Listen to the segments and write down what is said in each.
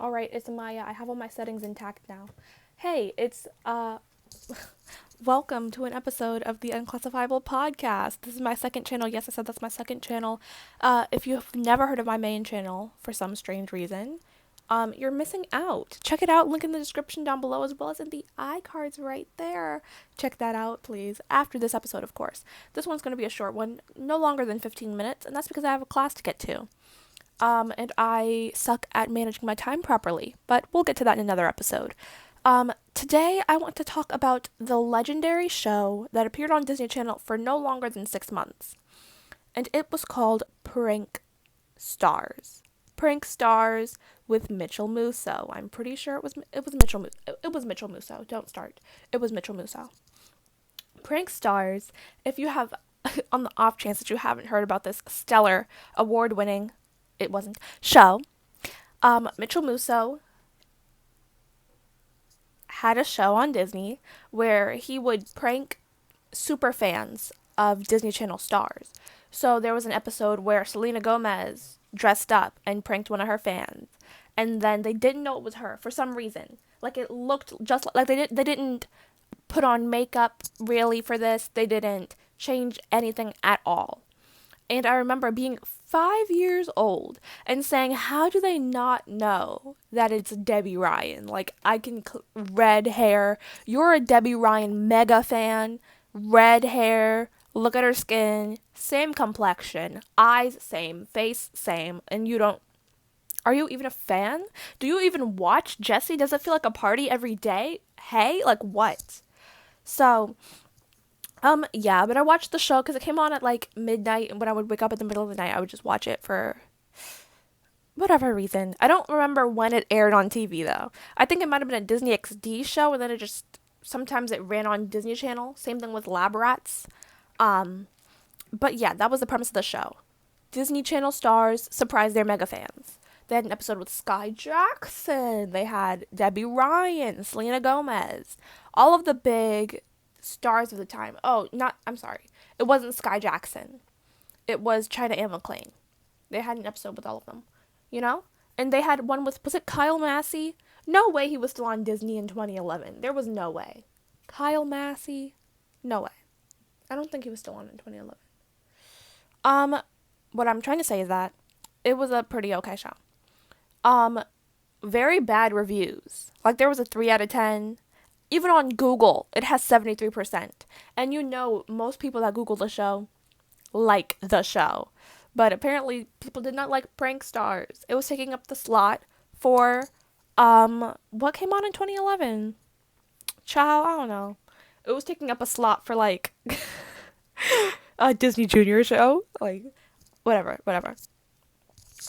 Alright, it's Maya. I have all my settings intact now. Hey, it's, welcome to an episode of the Unclassifiable Podcast. This is my second channel. Yes, I said that's my second channel. If you've never heard of my main channel for some strange reason, you're missing out. Check it out. Link in the description down below as well as in the iCards right there. Check that out, please. After this episode, of course. This one's going to be a short one, no longer than 15 minutes, and that's because I have a class to get to. And I suck at managing my time properly, but we'll get to that in another episode. Today I want to talk about the legendary show that appeared on Disney Channel for no longer than 6 months, and it was called Prank Stars. Prank Stars with Mitchell Musso. I'm pretty sure it was Mitchell Musso. Don't start. It was Mitchell Musso. Prank Stars. If you have, on the off chance that you haven't heard about this stellar, award-winning, it wasn't, show, Mitchell Musso had a show on Disney where he would prank super fans of Disney Channel stars. So there was an episode where Selena Gomez dressed up and pranked one of her fans, and then they didn't know it was her for some reason. Like, it looked just like they didn't put on makeup really for this. They didn't change anything at all. And I remember being 5 years old and saying, how do they not know that it's Debbie Ryan? Like, red hair. You're a Debbie Ryan mega fan. Red hair. Look at her skin. Same complexion. Eyes same. Face same. And you don't. Are you even a fan? Do you even watch Jessie? Does it feel like a party every day? Hey? Like, what? So, yeah, but I watched the show because it came on at like midnight, and when I would wake up in the middle of the night, I would just watch it for whatever reason. I don't remember when it aired on TV though. I think it might have been a Disney XD show, and then sometimes it ran on Disney Channel. Same thing with Lab Rats. But yeah, that was the premise of the show. Disney Channel stars surprise their mega fans. They had an episode with Sky Jackson. They had Debbie Ryan, Selena Gomez, all of the big stars of the time. I'm sorry. It wasn't Sky Jackson. It was China and McClain. They had an episode with all of them, you know? And they had one with, was it Kyle Massey? No way he was still on Disney in 2011. There was no way. Kyle Massey? No way. I don't think he was still on in 2011. What I'm trying to say is that it was a pretty okay show. Very bad reviews. Like, there was a 3 out of 10. Even on Google, it has 73%. And you know, most people that Google the show like the show. But apparently, people did not like Prank Stars. It was taking up the slot for, what came on in 2011? Child, I don't know. It was taking up a slot for, like, a Disney Junior show. Like, whatever.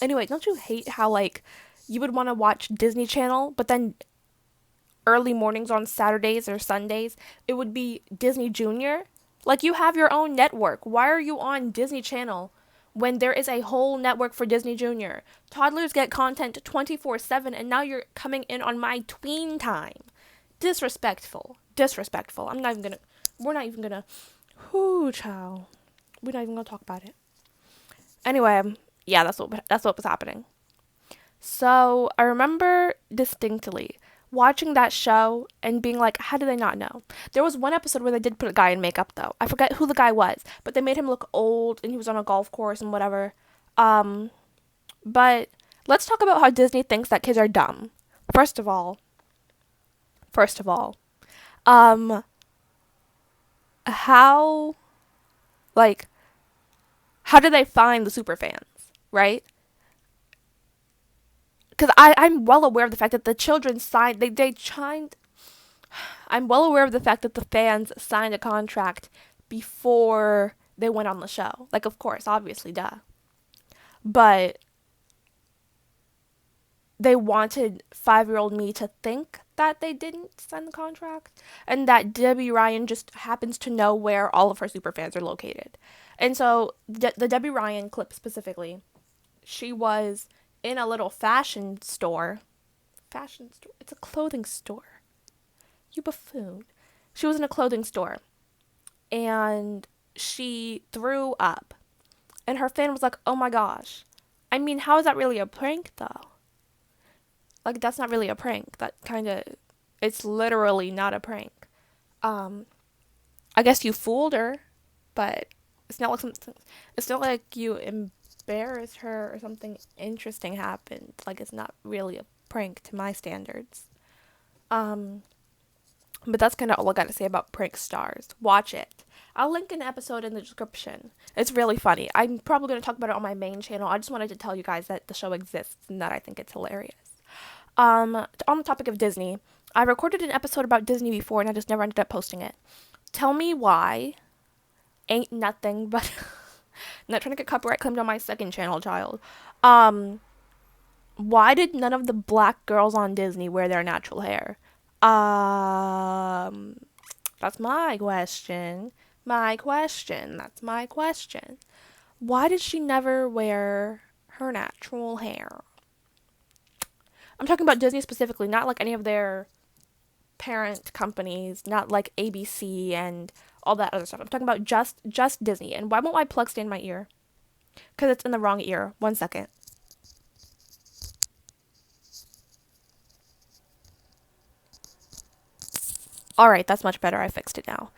Anyway, don't you hate how, like, you would want to watch Disney Channel, but then early mornings on Saturdays or Sundays, it would be Disney Junior? Like, you have your own network. Why are you on Disney Channel when there is a whole network for Disney Junior? Toddlers get content 24/7, and now you're coming in on my tween time. Disrespectful. We're not even gonna, child. We're not even gonna talk about it. Anyway, yeah, that's what was happening. So, I remember distinctly watching that show and being like, how do they not know? There was one episode where they did put a guy in makeup, though. I forget who the guy was, but they made him look old, and he was on a golf course and whatever. But let's talk about how Disney thinks that kids are dumb. First of all, how, like, how do they find the super fans, right? Because I'm well aware of the fact that the children signed, I'm well aware of the fact that the fans signed a contract before they went on the show. Like, of course, obviously, duh. But they wanted 5-year-old me to think that they didn't sign the contract, and that Debbie Ryan just happens to know where all of her super fans are located. And so, the Debbie Ryan clip specifically, she was in a little fashion store. It's a clothing store. You buffoon. She was in a clothing store, and she threw up. And her fan was like, oh my gosh. I mean, how is that really a prank, though? Like, that's not really a prank. It's literally not a prank. I guess you fooled her, but it's not like you embarrassed her or something interesting happened. Like, it's not really a prank to my standards. But that's kind of all I got to say about prank stars. Watch it. I'll link an episode in the description. It's really funny. I'm probably going to talk about it on my main channel. I just wanted to tell you guys that the show exists and that I think it's hilarious. On the topic of Disney, I recorded an episode about Disney before and I just never ended up posting it. Tell me why. Ain't nothing but not trying to get copyright claimed on my second channel, child. Why did none of the black girls on Disney wear their natural hair? That's my question. That's my question. Why did she never wear her natural hair? I'm talking about Disney specifically, not like any of their parent companies, not like ABC and all that other stuff. I'm talking about just Disney. And why won't my plug stay in my ear? Because it's in the wrong ear. 1 second. Alright, that's much better. I fixed it now.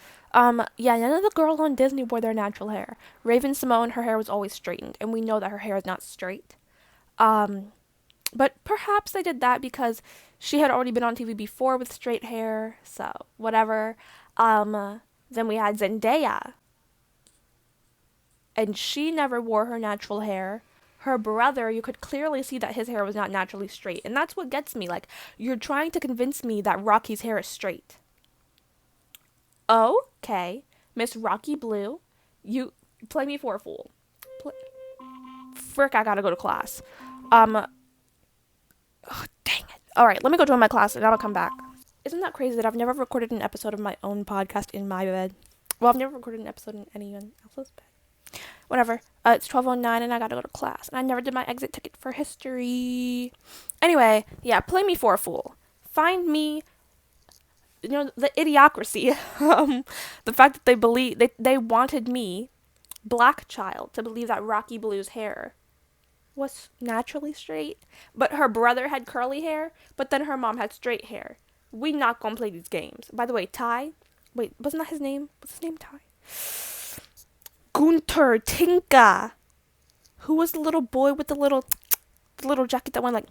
Yeah, none of the girls on Disney wore their natural hair. Raven Simone, her hair was always straightened, and we know that her hair is not straight. But perhaps they did that because she had already been on TV before with straight hair, so whatever. Then we had Zendaya, and she never wore her natural hair. Her brother, you could clearly see that his hair was not naturally straight, and that's what gets me. Like, you're trying to convince me that Rocky's hair is straight. Okay, Miss Rocky Blue, you play me for a fool. Frick, I gotta go to class. Oh, dang it. Alright, let me go join my class and I'll come back. Isn't that crazy that I've never recorded an episode of my own podcast in my bed? Well, I've never recorded an episode in anyone else's bed. Whatever. It's 12:09 and I gotta go to class. And I never did my exit ticket for history. Anyway, yeah, play me for a fool. Find me, the idiocracy. The fact that they wanted me, black child, to believe that Rocky Blue's hair was naturally straight, but her brother had curly hair, but then her mom had straight hair. We not gonna play these games. By the way, Ty, wait, wasn't that his name? What's his name? Ty? Gunter Tinka. Who was the little boy with the little jacket that went like...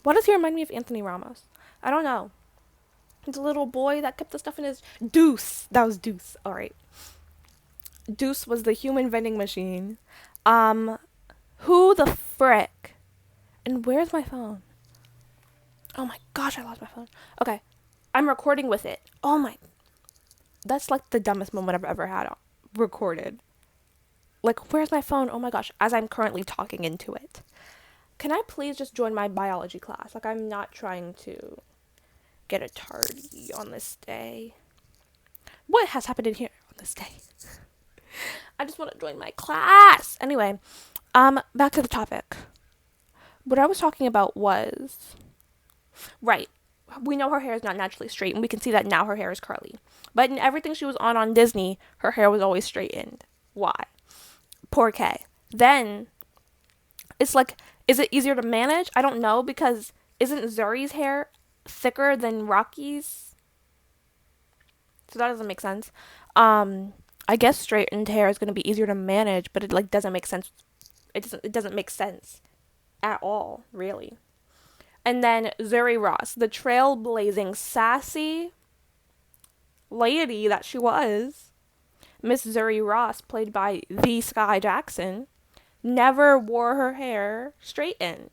Why does he remind me of Anthony Ramos? I don't know. The little boy that kept the stuff in his... Deuce. That was Deuce. Alright. Deuce was the human vending machine. Who the frick? And where's my phone? Oh my gosh, I lost my phone. Okay. I'm recording with it. Oh my... That's like the dumbest moment I've ever had recorded. Like, where's my phone? Oh my gosh, as I'm currently talking into it. Can I please just join my biology class? Like, I'm not trying to get a tardy on this day. What has happened in here on this day? I just want to join my class. Anyway, back to the topic. What I was talking about was... Right. We know her hair is not naturally straight, and we can see that now her hair is curly. But in everything she was on Disney, her hair was always straightened. Why? Poor Kay. Then, it's like, is it easier to manage? I don't know, because isn't Zuri's hair thicker than Rocky's? So that doesn't make sense. I guess straightened hair is going to be easier to manage, but it, like, doesn't make sense. It doesn't make sense at all, really. And then Zuri Ross, the trailblazing, sassy lady that she was, Miss Zuri Ross, played by the Sky Jackson, never wore her hair straightened.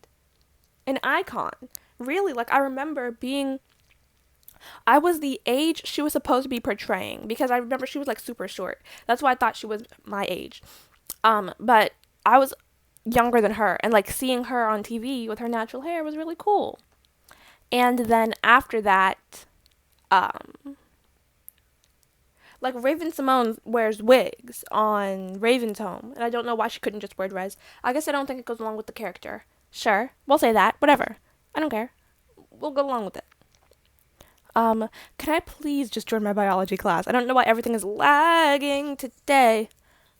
An icon. Really, like, I remember I was the age she was supposed to be portraying, because I remember she was, like, super short. That's why I thought she was my age. But I was younger than her, and, like, seeing her on TV with her natural hair was really cool. And then after that, like, Raven Simone wears wigs on Raven's Home, and I don't know why she couldn't just wear dress. I guess I don't think it goes along with the character. Sure, we'll say that, whatever. I don't care. We'll go along with it. Can I please just join my biology class? I don't know why everything is lagging today.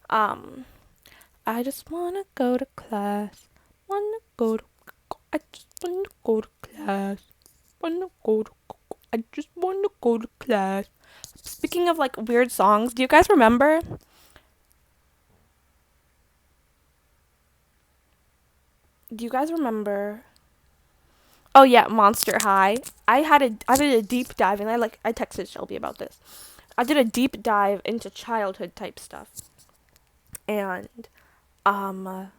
I just wanna go to class. I just wanna go to class. class. I just wanna go to class. Speaking of like weird songs, do you guys remember? Do you guys remember? Oh yeah, Monster High. I did a deep dive, and I texted Shelby about this. I did a deep dive into childhood type stuff, and um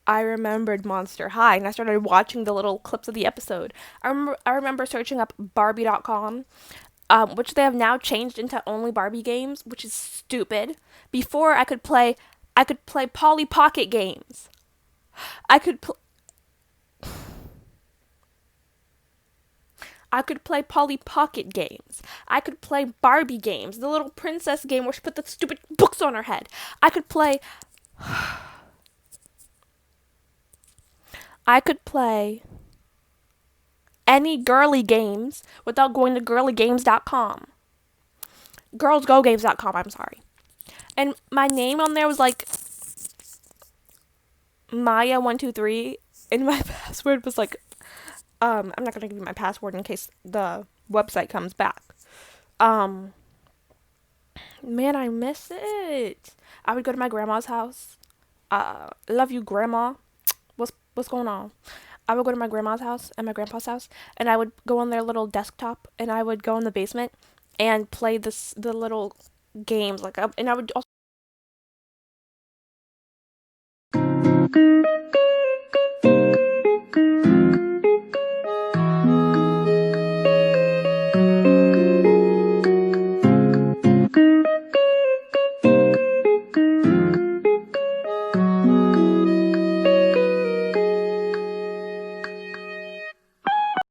I remembered Monster High, and I started watching the little clips of the episode. I remember searching up Barbie.com, which they have now changed into only Barbie games, which is stupid. Before I could play Polly Pocket games. I could pl- I could play Polly Pocket games. I could play Barbie games, the little princess game where she put the stupid books on her head. I could play I could play any girly games without going to girlygames.com. Girlsgogames.com, I'm sorry. And my name on there was like Maya123, and my password was like I'm not gonna give you my password in case the website comes back. Um Man, I miss it. I would go to my grandma's house. Love you, grandma. What's going on? I would go to my grandma's house and my grandpa's house, and I would go on their little desktop, and I would go in the basement and play the little games and I would